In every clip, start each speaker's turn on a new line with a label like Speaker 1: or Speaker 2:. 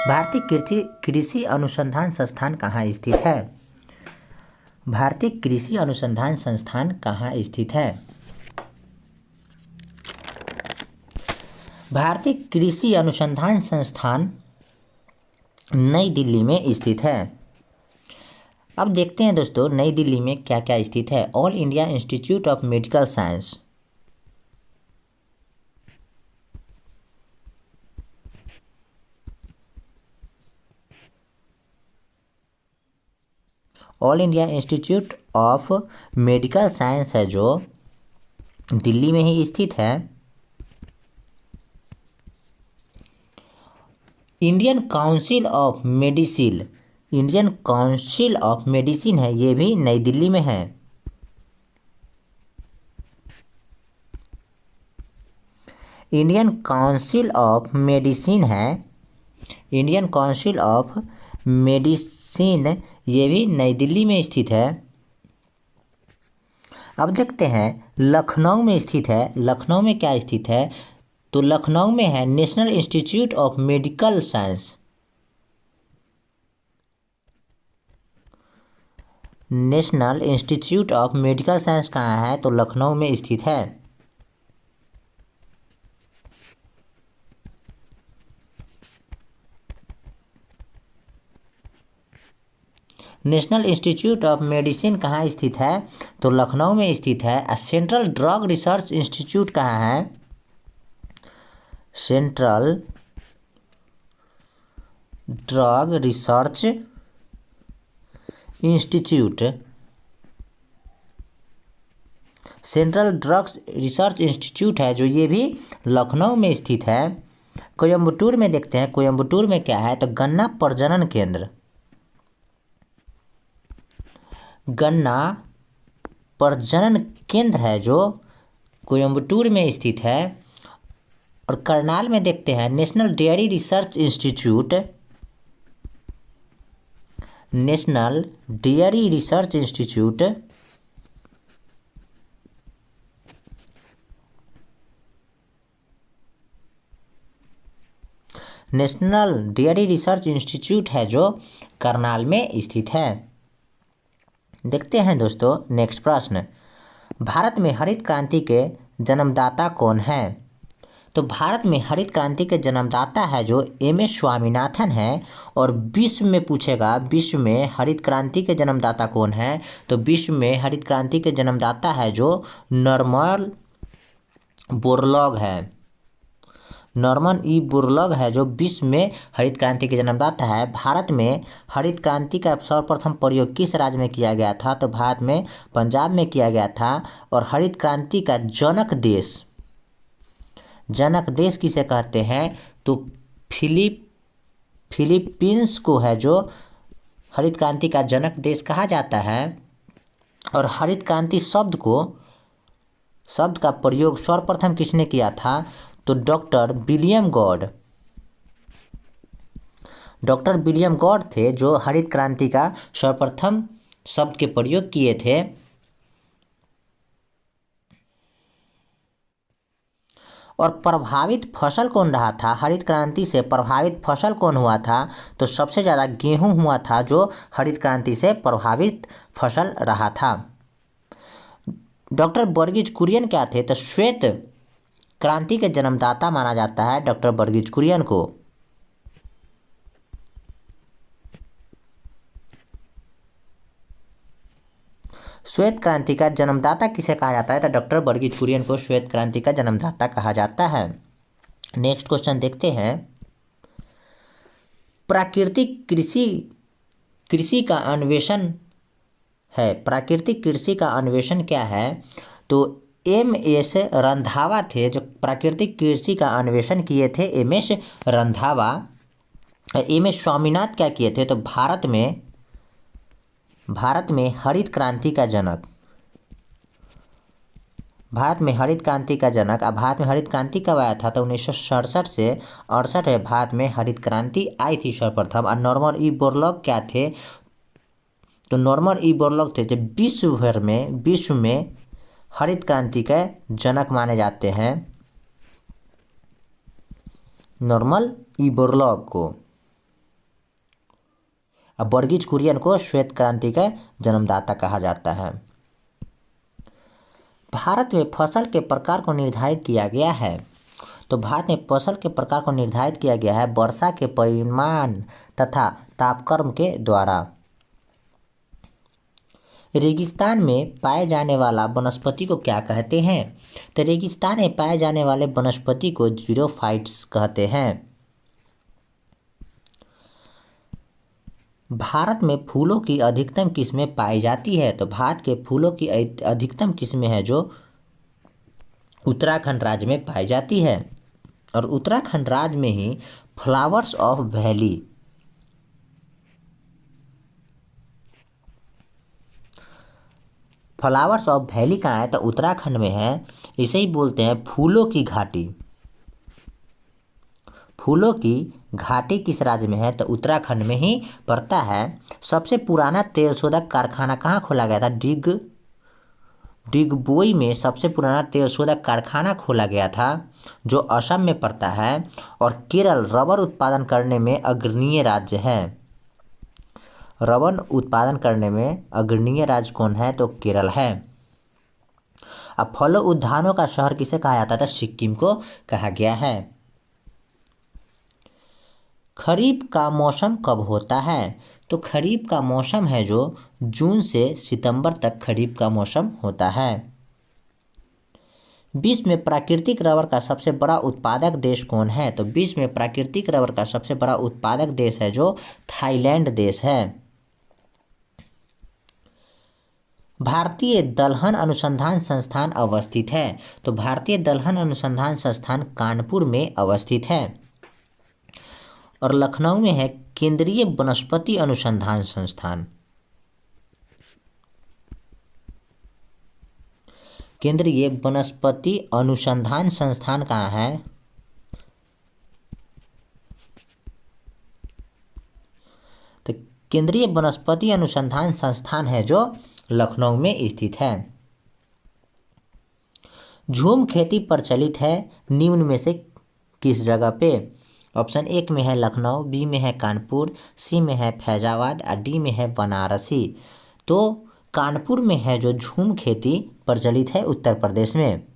Speaker 1: भारतीय कृषि कृषि अनुसंधान संस्थान कहाँ स्थित है? भारतीय कृषि अनुसंधान संस्थान कहाँ स्थित है? भारतीय कृषि अनुसंधान संस्थान नई दिल्ली में स्थित है। अब देखते हैं दोस्तों नई दिल्ली में क्या क्या स्थित है। All India institute of medical science, all India institute of medical science है जो दिल्ली में ही स्थित है। Indian council of medicine, Indian council of medicine है, ये भी नई दिल्ली में है। इंडियन काउंसिल ऑफ मेडिसिन है, इंडियन काउंसिल ऑफ मेडिसिन ये भी नई दिल्ली में स्थित है। अब देखते हैं लखनऊ में स्थित है। लखनऊ में क्या स्थित है? तो लखनऊ में है national institute of medical science, national institute of medical science कहाँ है? तो लखनऊ में स्थित है। नेशनल इंस्टीट्यूट ऑफ मेडिसिन कहाँ स्थित है? तो लखनऊ में स्थित है। सेंट्रल ड्रग रिसर्च इंस्टीट्यूट कहाँ है? Central drug research institute, central drugs research institute है जो ये भी लखनऊ में स्थित है। कोयम्बटूर में देखते हैं, कोयम्बटूर में क्या है? तो गन्ना प्रजनन केंद्र, गन्ना प्रजनन केंद्र है जो कोयम्बटूर में स्थित है। और करनाल में देखते हैं national dairy research institute, national dairy research institute, national dairy research institute है जो करनाल में स्थित है। देखते हैं दोस्तों नेक्स्ट प्रश्न, भारत में हरित क्रांति के जन्मदाता कौन है? तो भारत में हरित क्रांति के जन्मदाता है जो एम.एस. स्वामीनाथन है। और विश्व में पूछेगा विश्व में हरित क्रांति के जन्मदाता कौन है? तो विश्व में हरित क्रांति के जन्मदाता है जो नॉर्मन बोरलॉग है, नॉर्मन ई बोरलॉग है जो विश्व में हरित क्रांति के जन्मदाता है। भारत में हरित क्रांति का सर्वप्रथम प्रयोग किस राज्य में किया गया था? तो भारत में पंजाब में किया गया था। और हरित क्रांति का जनक देश, जनक देश किसे कहते हैं? तो फिलीपींस को है जो हरित क्रांति का जनक देश कहा जाता है। और हरित क्रांति शब्द का प्रयोग सर्वप्रथम किसने किया था? तो doctor William God, doctor William God थे जो हरित क्रांति का सर्वप्रथम शब्द के प्रयोग किए थे। और प्रभावित फसल कौन रहा था? हरित क्रांति से प्रभावित फसल कौन हुआ था? तो सबसे ज़्यादा गेहूं हुआ था जो हरित क्रांति से प्रभावित फसल रहा था। डॉक्टर वर्गीज कुरियन क्या थे? तो श्वेत क्रांति के जन्मदाता माना जाता है डॉक्टर वर्गीज कुरियन को। श्वेत क्रांति का जन्मदाता किसे कहा जाता है? तो डॉक्टर वर्गीज कुरियन को श्वेत क्रांति का जन्मदाता कहा जाता है। नेक्स्ट क्वेश्चन देखते हैं, प्राकृतिक कृषि का अन्वेषण है, प्राकृतिक कृषि का अन्वेषण क्या है? तो एम.एस. रंधावा थे जो प्राकृतिक कृषि का अन्वेषण किए थे, एम.एस. रंधावा। एम.एस. स्वामीनाथन क्या किए थे? तो भारत में हरित क्रांति का जनक, भारत में हरित क्रांति का जनक। अब भारत में हरित क्रांति कब आया था? तो 1967 से 68 में भारत में हरित क्रांति आई थी सर्वप्रथम। और नॉर्मन ई बोरलॉग क्या थे? तो नॉर्मन ई बोरलॉग थे जो विश्व में हरित क्रांति के जनक माने जाते हैं, नॉर्मन ई बोरलॉग को। अब वर्गीज कुरियन को श्वेत क्रांति का जन्मदाता कहा जाता है। भारत में फसल के प्रकार को निर्धारित किया गया है। तो भारत में फसल के प्रकार को निर्धारित किया गया है वर्षा के परिमाण तथा तापक्रम के द्वारा। रेगिस्तान में पाए जाने वाला वनस्पति को क्या कहते हैं? तो रेगिस्तान में पाए जाने वाले वनस्पति को जीरोफाइट्स कहते हैं। भारत में फूलों की अधिकतम किस्में पाई जाती है। तो भारत के फूलों की अधिकतम किस्में हैं जो उत्तराखंड राज्य में पाई जाती है, और उत्तराखंड राज्य में ही फ्लावर्स ऑफ वैली कहाँ है? तो उत्तराखंड में है। इसे ही बोलते हैं फूलों की घाटी। फूलों की घाटी किस राज्य में है? तो उत्तराखंड में ही पड़ता है। सबसे पुराना तेल शोधक कारखाना कहाँ खोला गया था? डिगबोई में सबसे पुराना तेल शोधक कारखाना खोला गया था, जो असम में पड़ता है। और केरल रबर उत्पादन करने में अग्रणीय राज्य है। रबर उत्पादन करने में अग्रणीय राज्य कौन है? तो केरल है। अब फलों उद्यानों का शहर किसे कहा जाता था? सिक्किम को कहा गया है। खरीफ का मौसम कब होता है? तो खरीफ का मौसम है जो जून से सितंबर तक खरीफ का मौसम होता है। विश्व में प्राकृतिक रबर का सबसे बड़ा उत्पादक देश कौन है? तो विश्व में प्राकृतिक रबर का सबसे बड़ा उत्पादक देश है जो थाईलैंड देश है। भारतीय दलहन अनुसंधान संस्थान अवस्थित है। तो भारतीय दलहन अनुसंधान संस्थान कानपुर में अवस्थित है। और लखनऊ में है केंद्रीय वनस्पति अनुसंधान संस्थान। केंद्रीय वनस्पति अनुसंधान संस्थान कहाँ है? तो केंद्रीय वनस्पति अनुसंधान संस्थान है जो लखनऊ में स्थित है। झूम खेती प्रचलित है निम्न में से किस जगह पे? ऑप्शन 1 में है लखनऊ, बी में है कानपुर, सी में है फैजाबाद और डी में है बनारसी। तो कानपुर में है जो झूम खेती प्रचलित है उत्तर प्रदेश में।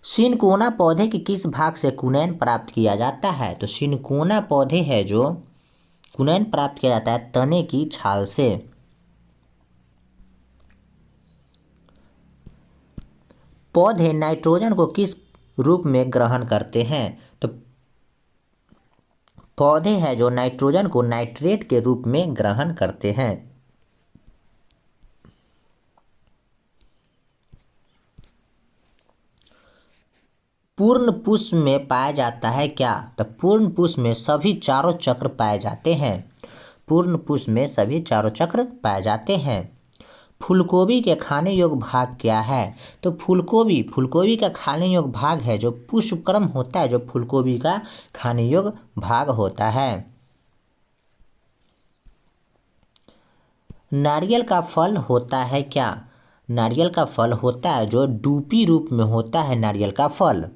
Speaker 1: सिनकोना पौधे के किस भाग से कुनैन प्राप्त किया जाता है? तो सिनकोना पौधे है जो कुनैन प्राप्त किया जाता है तने की छाल से। पौधे नाइट्रोजन को किस रूप में ग्रहण करते हैं? तो पौधे हैं जो नाइट्रोजन को नाइट्रेट के रूप में ग्रहण करते हैं। पूर्ण पुष्प में पाया जाता है क्या? तो पूर्ण पुष्प में सभी चारों चक्र पाए जाते हैं। पूर्ण पुष्प में सभी चारों चक्र पाए जाते हैं। फूलगोभी के खाने योग्य भाग क्या है? तो फूलगोभी का खाने योग्य भाग है जो पुष्पक्रम होता है, जो फूलगोभी का खाने योग्य भाग होता है। नारियल का फल होता है क्या? नारियल का फल होता है जो डूपी रूप में होता है नारियल का फल।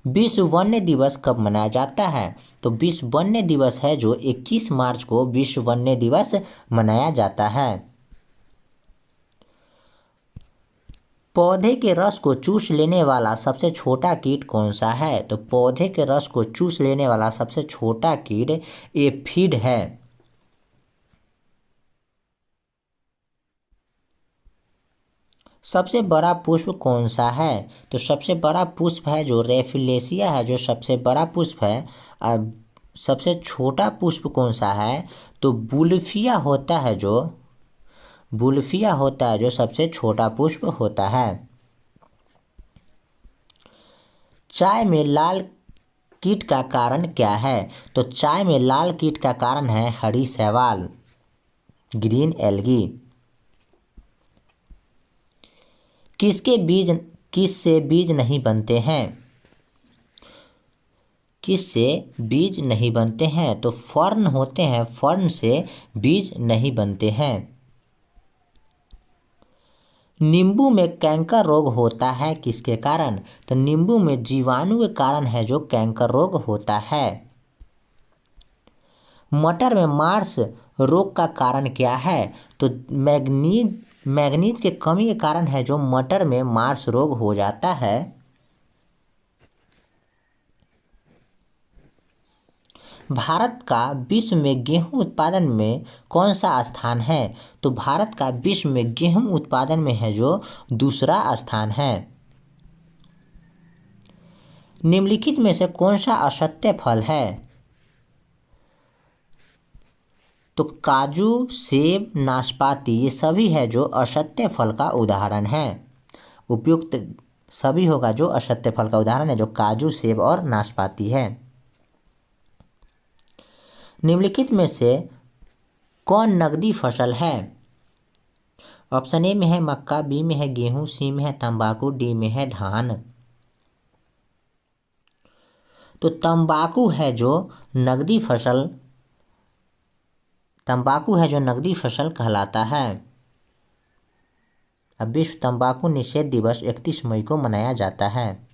Speaker 1: विश्व वन्य दिवस कब मनाया जाता है? तो विश्व वन्य दिवस है जो 21 मार्च को विश्व वन्य दिवस मनाया जाता है। पौधे के रस को चूस लेने वाला सबसे छोटा कीट कौन सा है? तो पौधे के रस को चूस लेने वाला सबसे छोटा कीट एफिड है। सबसे बड़ा पुष्प कौन सा है? तो सबसे बड़ा पुष्प है जो रेफिलेशिया है, जो सबसे बड़ा पुष्प है। अब सबसे छोटा पुष्प कौन सा है? तो बुल्फिया होता है जो सबसे छोटा पुष्प होता है। चाय में लाल कीट का कारण क्या है? तो चाय में लाल कीट का कारण है हरी शैवाल, ग्रीन एल्गी। किससे बीज नहीं बनते हैं? किससे बीज नहीं बनते हैं? तो फर्न होते हैं, फर्न से बीज नहीं बनते हैं। नींबू में कैंकर रोग होता है किसके कारण? तो नींबू में जीवाणु के कारण है जो कैंकर रोग होता है। मटर में मार्स रोग का कारण क्या है? तो मैग्नीज के कमी के कारण है जो मटर में मार्स रोग हो जाता है। भारत का विश्व में गेहूं उत्पादन में कौन सा स्थान है? तो भारत का विश्व में गेहूं उत्पादन में है जो दूसरा स्थान है। निम्नलिखित में से कौन सा असत्य फल है? तो काजू, सेब, नाशपाती ये सभी है जो असत्य फल का उदाहरण है। उपयुक्त सभी होगा जो असत्य फल का उदाहरण है, जो काजू, सेब और नाशपाती है। निम्नलिखित में से कौन नगदी फसल है? ऑप्शन ए में है मक्का, बी में है गेहूं, सी में है तंबाकू, डी में है धान। तो तंबाकू है जो नगदी फसल कहलाता है। अब विश्व तंबाकू निषेध दिवस 31 मई को मनाया जाता है।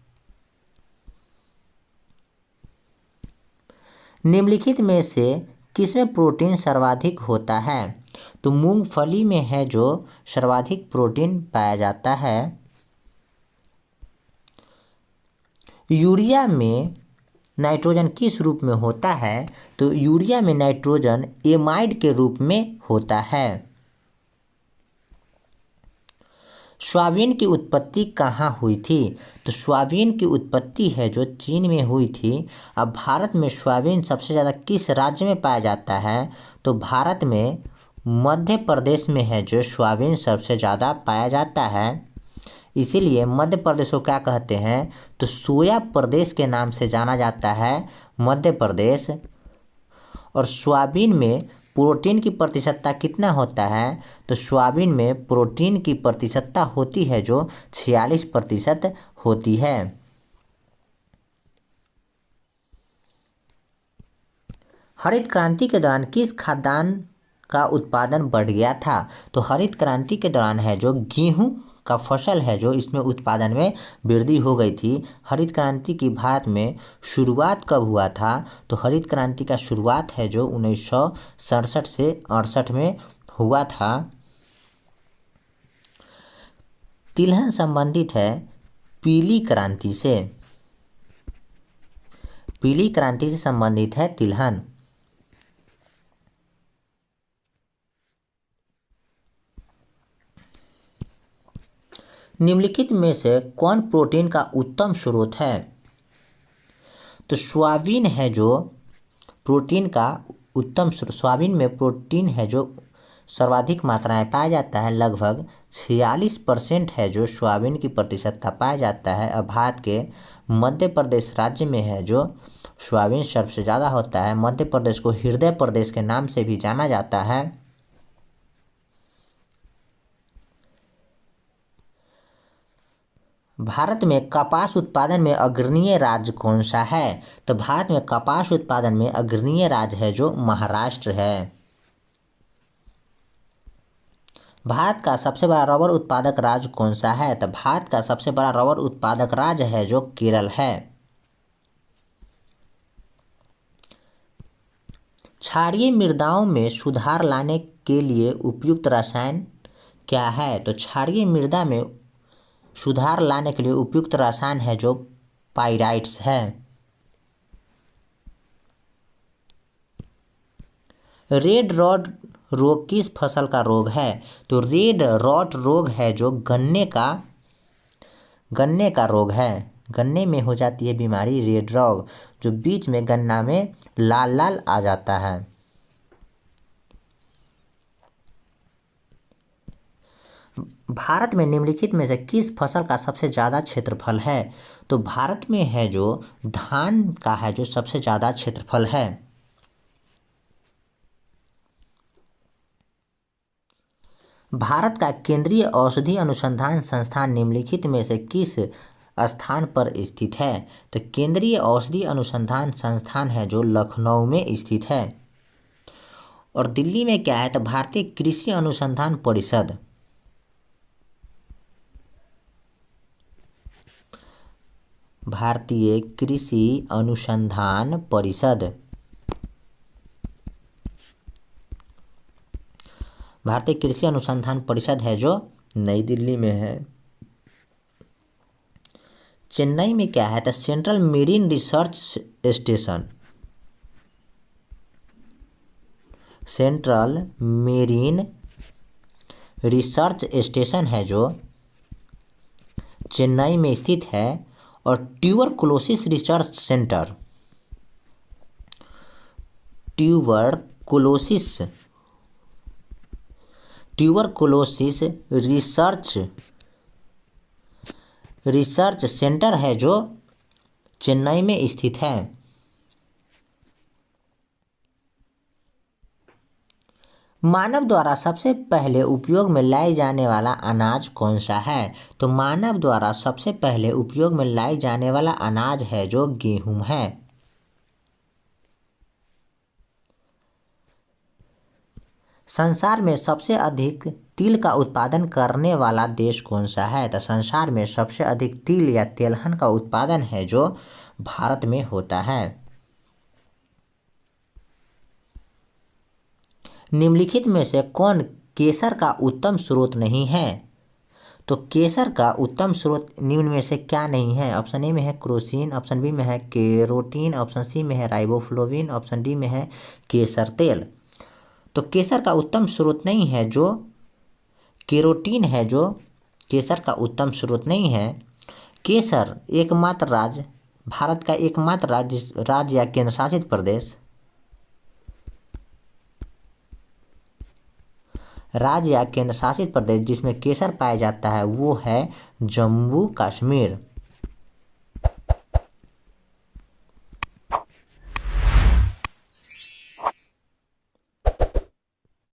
Speaker 1: निम्नलिखित में से किसमें प्रोटीन सर्वाधिक होता है? तो मूंगफली में है जो सर्वाधिक प्रोटीन पाया जाता है। यूरिया में नाइट्रोजन किस रूप में होता है? तो यूरिया में नाइट्रोजन एमाइड के रूप में होता है। सोयाबीन की उत्पत्ति कहाँ हुई थी? तो सोयाबीन की उत्पत्ति है जो चीन में हुई थी। अब भारत में सोयाबीन सबसे ज़्यादा किस राज्य में पाया जाता है? तो भारत में मध्य प्रदेश में है जो सोयाबीन सबसे ज़्यादा पाया जाता है। इसीलिए मध्य प्रदेश को क्या कहते हैं? तो सोया प्रदेश के नाम से जाना जाता है मध्य प्रदेश। और सोयाबीन में प्रोटीन की प्रतिशतता कितना होता है? तो सोयाबीन में प्रोटीन की प्रतिशतता होती है जो 46% होती है। हरित क्रांति के दौरान किस खाद्यान्न का उत्पादन बढ़ गया था? तो हरित क्रांति के दौरान है जो गेहूं का फसल है जो इसमें उत्पादन में वृद्धि हो गई थी। हरित क्रांति की भारत में शुरुआत कब हुआ था? तो हरित क्रांति का शुरुआत है जो 1967 से 68 में हुआ था। तिलहन संबंधित है पीली क्रांति से। पीली क्रांति से संबंधित है तिलहन। निम्नलिखित में से कौन प्रोटीन का उत्तम स्रोत है? तो सोयाबीन है जो प्रोटीन का उत्तम स्रोत। सोयाबीन में प्रोटीन है जो सर्वाधिक मात्राएं पाया जाता है, लगभग 46% है जो सोयाबीन की प्रतिशतता पाया जाता है। अब भारत के मध्य प्रदेश राज्य में है जो सोयाबीन सबसे ज़्यादा होता है। मध्य प्रदेश को हृदय प्रदेश के नाम से भी जाना जाता है। भारत में कपास उत्पादन में अग्रणीय राज्य कौन सा है? तो भारत में कपास उत्पादन में अग्रणीय राज्य है जो महाराष्ट्र है। भारत का सबसे बड़ा रबर उत्पादक राज्य कौन सा है? तो भारत का सबसे बड़ा रबर उत्पादक राज्य है जो केरल है। क्षारीय मृदाओं में सुधार लाने के लिए उपयुक्त रसायन क्या है? तो क्षारीय मृदा में सुधार लाने के लिए उपयुक्त रसायन है जो पाइराइट्स है। रेड रॉट रोग किस फसल का रोग है? तो रेड रॉट रोग है जो गन्ने का रोग है। गन्ने में हो जाती है बीमारी रेड रॉट, जो बीच में गन्ना में लाल लाल आ जाता है। भारत में निम्नलिखित में से किस फसल का सबसे ज़्यादा क्षेत्रफल है? तो भारत में है जो धान का है जो सबसे ज़्यादा क्षेत्रफल है। भारत का केंद्रीय औषधि अनुसंधान संस्थान निम्नलिखित में से किस स्थान पर स्थित है? तो केंद्रीय औषधि अनुसंधान संस्थान है जो लखनऊ में स्थित है। और दिल्ली में क्या है? तो भारतीय कृषि अनुसंधान परिषद। भारतीय कृषि अनुसंधान परिषद। भारतीय कृषि अनुसंधान परिषद है जो नई दिल्ली में है। चेन्नई में क्या है? The central marine research station. Central marine research station है जो चेन्नई में स्थित है। और tuberculosis research centre, tuberculosis research centre है जो चेन्नई में स्थित है। मानव द्वारा सबसे पहले उपयोग में लाए जाने वाला अनाज कौन सा है? तो मानव द्वारा सबसे पहले उपयोग में लाए जाने वाला अनाज है जो गेहूं है। संसार में सबसे अधिक तिल का उत्पादन करने वाला देश कौन सा है? तो संसार में सबसे अधिक तिल या तेलहन का उत्पादन है जो भारत में होता है। निम्नलिखित में से कौन केसर का उत्तम स्रोत नहीं है? तो केसर का उत्तम स्रोत निम्न में से क्या नहीं है? ऑप्शन ए में है क्रोसिन, ऑप्शन बी में है केरोटीन, ऑप्शन सी में है राइबोफ्लोविन, ऑप्शन डी में है केसर तेल। तो केसर का उत्तम स्रोत नहीं है जो केरोटीन है, जो केसर का उत्तम स्रोत नहीं है। केसर एकमात्र राज्य, भारत का एकमात्र राज्य या केंद्र शासित प्रदेश, राज्य या केंद्र शासित प्रदेश जिसमें केसर पाया जाता है वो है जम्मू कश्मीर।